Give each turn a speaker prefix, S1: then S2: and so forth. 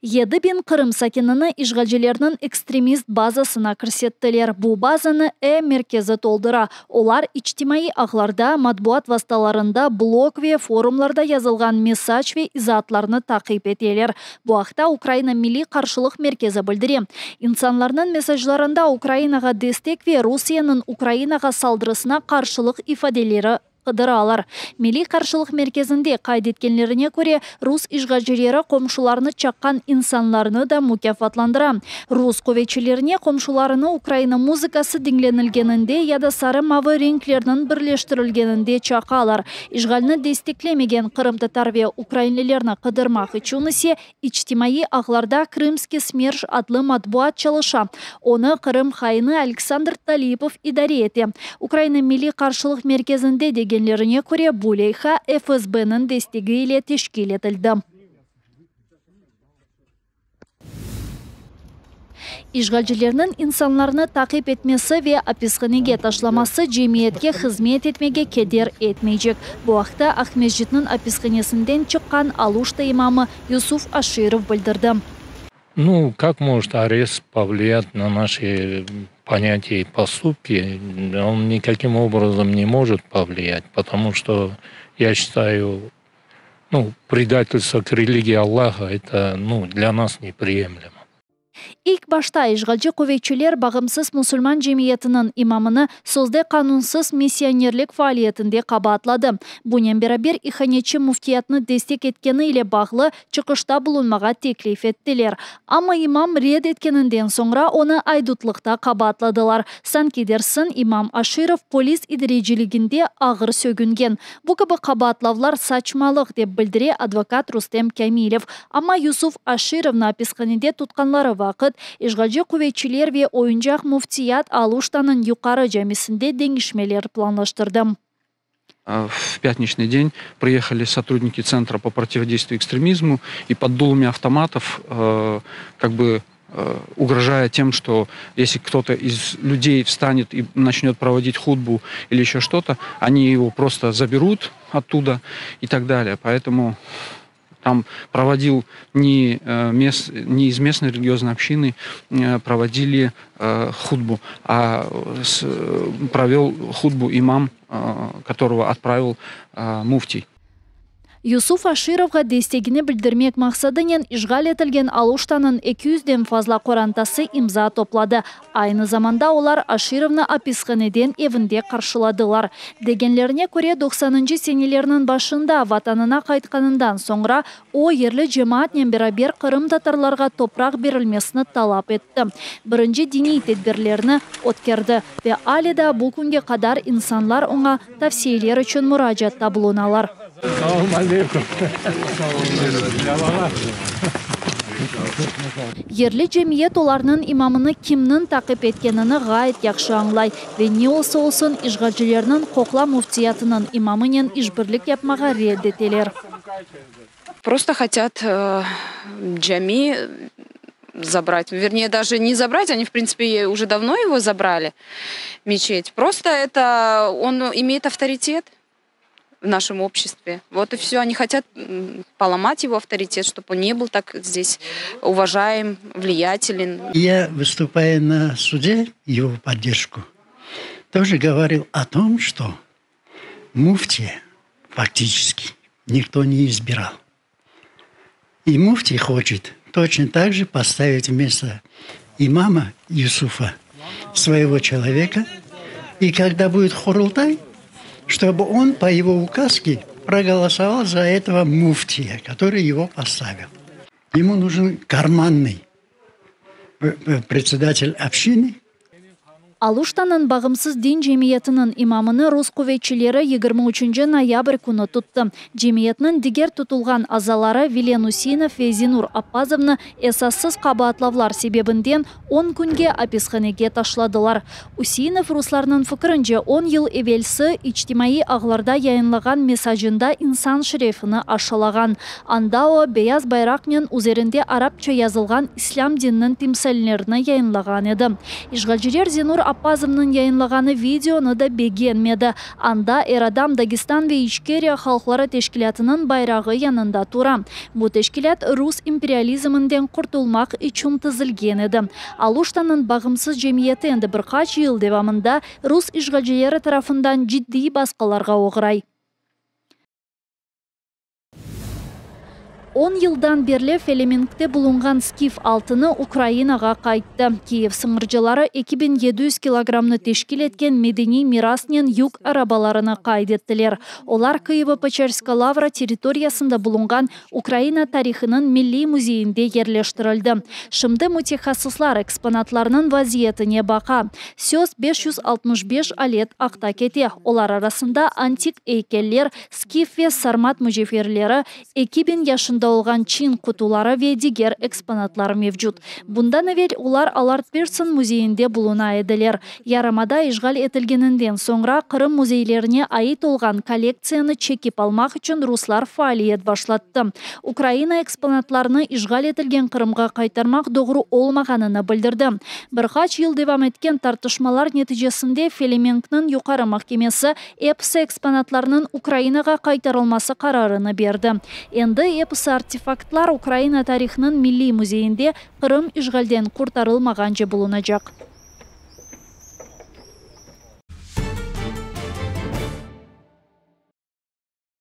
S1: Едібен Қырым сакинаны ишгалжелерінің экстремист базасына кірсеттілер. Бұл базаны меркезі толдыра. Олар ичтимаи ағларда, матбуат васталарында, блог ве форумларда yazылған мессаж ве изатларны тақип етелер. Бұл ақта Украина милли қаршылық меркезі білдіре. Инсанларның мессажларында Украинаға дестек ве Русияның Украинаға салдырысына қаршылық ифаделері қыдыралар. Милли қаршылық мерkezінде қайдеткенлеріне көре рус ишгалжелері қомшыларны чаққан инсанларны да мукафатландыра. Рус көветчілеріне қомшыларыны Украина музыкасы деңленілгенінде яда сары мавы ренклерінің бірлештірілгенінде чақалар. Ишгалны дестеклемеген Қырым татарве украинлелерні қыдырмақ үчунысе ичтимаи ағларда Крымский смерш атлы матбуат чалыша. Оны Қырым хайыны Александр Талипов идаре еті. Украина милли қаршылық мерkezінде дегенлеріне көре Булейха ФСБ-нің дестегі иле тешкил етілді. Ишгалжелерінің инсанларны тақип етмесі ве аписханеге ташламасы жемиетке хизмет етмеге кедер етмейжек. Бұл вақытта Ахмеджитнің аписханесінден шыққан Алушта имамы Юсуф Аширов білдірді.
S2: Как может арест повлиять на наши понятия и поступки? Он никаким образом не может повлиять, потому что я считаю, предательство к религии Аллаха, это для нас неприемлемо.
S1: İlk başta işgalci kuvvetçiler bağımsız Müslüman cemiyetinin imamını sözde kanunsuz misyonerlik faaliyetinde kabatladı. Bunun beraber İhanetçi muftiyatını destek etkeni ile bağlı çıkışta bulunmağa teklif ettiler. Ama imam red etkeninden sonra onu aydutlıkta kabatladılar. Sanki dersin imam Aşirov polis idareciliginde ağır sögüngen. Bu gibi kabatlavlar saçmalık deb bildire advokat Rustem Kamilov. Ama Yusuf Aşirov'na hapishanede tutkanları vakit işgalci kuvvetçiler ve oyuncak muftiyat Алуштаның yukarı camisinde деңгишмелер планлаштырды.
S3: В пятничный день приехали сотрудники Центра по противодействию экстремизму и под дулами автоматов угрожая тем, что если кто-то из людей встанет и начнет проводить хутбу или еще что-то, они его просто заберут оттуда и так далее. Поэтому там проводил не из местной религиозной общины проводили хутбу, а провел хутбу имам, которого отправил муфтий.
S1: Юсуф Ашировға дестегіні білдірмек мақсадынен işgal етілген Алуштаның 200-ден фазла қорантасы имза топлады. Айны заманда олар Ашировны аписханеден евінде қаршыладылар. Дегенлеріне көре 90-ынчы сенелерінің башында ватанына қайтқанынан соңра о ерлі жемаатнен берабер Қырым татарларға топрақ берілмесіні талап етті. Бірінші дини тедбірлеріні өткерді ве алида бұл күнге қадар инсанлар оңа тавсиелер үшін мұражатта бұлыналар. Ерлі жемиет оларының имамыны кімнің тақип еткенini ғайет яқшы аңлай ве не олса олсын işgalcilerinin қоқла муфтиятының имамымен işbirlik yapmaға реддетелер.
S4: Просто хотят джами забрать. Вернее, даже не забрать, они, в принципе, уже давно его забрали, мечеть. Просто он имеет авторитет в нашем обществе. Вот и все. Они хотят поломать его авторитет, чтобы он не был так здесь уважаем, влиятелен.
S5: Я, выступая на суде, его поддержку, тоже говорил о том, что муфтия фактически никто не избирал. И муфтий хочет точно так же поставить вместо имама Юсуфа своего человека. И когда будет Хурултай, чтобы он по его указке проголосовал за этого муфтия, который его поставил. Ему нужен карманный председатель общины,
S1: Алуштанын бағымсыз дин жемиетінің имамыны рус кувейчилері 23 ноябрь күні тұтты. Жемиетінің дигер тұтылған азалары Вилен Усинов ве Зинур Аппазовны эсассыз қабатлавлар себебінден 10 күнге аписханеге ташладылар. Усинов русларының фікірінже 10 ел евелсі ичтимаи ағларда яйынлаған месажында инсан шрифіні ашылаған. Анда о бейаз байрақмен üzerinde арапча yazılған ислам динінің тимсаллеріні яйынлаған еді. Ишгалжирер Зинур Аппазовның яйынлағаны видеоны да бегенмеді. Анда Эрадам Дагестан ве Ичкерия халқлары тешкілятының байрағы янында тура. Бұл тешкілят рус империализмінден құртылмақ үшін тізілген еді. Алуштанын бағымсыз жемиеті енді бірқач ел девамында рус ишгалжилері тарафындан жидди басқаларға оғырай. 10 жылдан берле Фелемингте булунган скиф алтыны Украинаға қайтты. Киев сыңыржылары 2700 килограммны тешкил еткен медени мираснен юг арабаларыны қайдеттілер. Олар Киево-Печерска лавра территориясында булунган Украина тарихының милли музейінде ерлештірілді. Шымды мутехассыслар экспонатларының вазиетіне бақа. Сөз 565 алет ақта кете. Олар арасында антик эйкеллер, скиф ве сармат мужеферлері, 2000 яшында олған чин құтулары ве дигер экспонатлар мевжуд. Бұндан әвел олар Аларт Персон музейінде бұлуна еділер. Ярамада ишғал етілгенінден соңра Қырым музейлеріне айт олған коллекцияны чекип алмақ үшін руслар фаалиет башлатты. Украина экспонатларыны ишғал етілген Қырымға қайтармақ доғру олмағанына білдірді. Бірқач ел девам еткен тартышмалар нәтижесінде Фелемингтің юқары махкемесі эпсы экспонатларының Украинаға қайтарылмасы қарарыны берді. Енді эпсы артефактлар Украина тарихының милли музейінде Қырым ишгалден құртарылмаған же булунажак.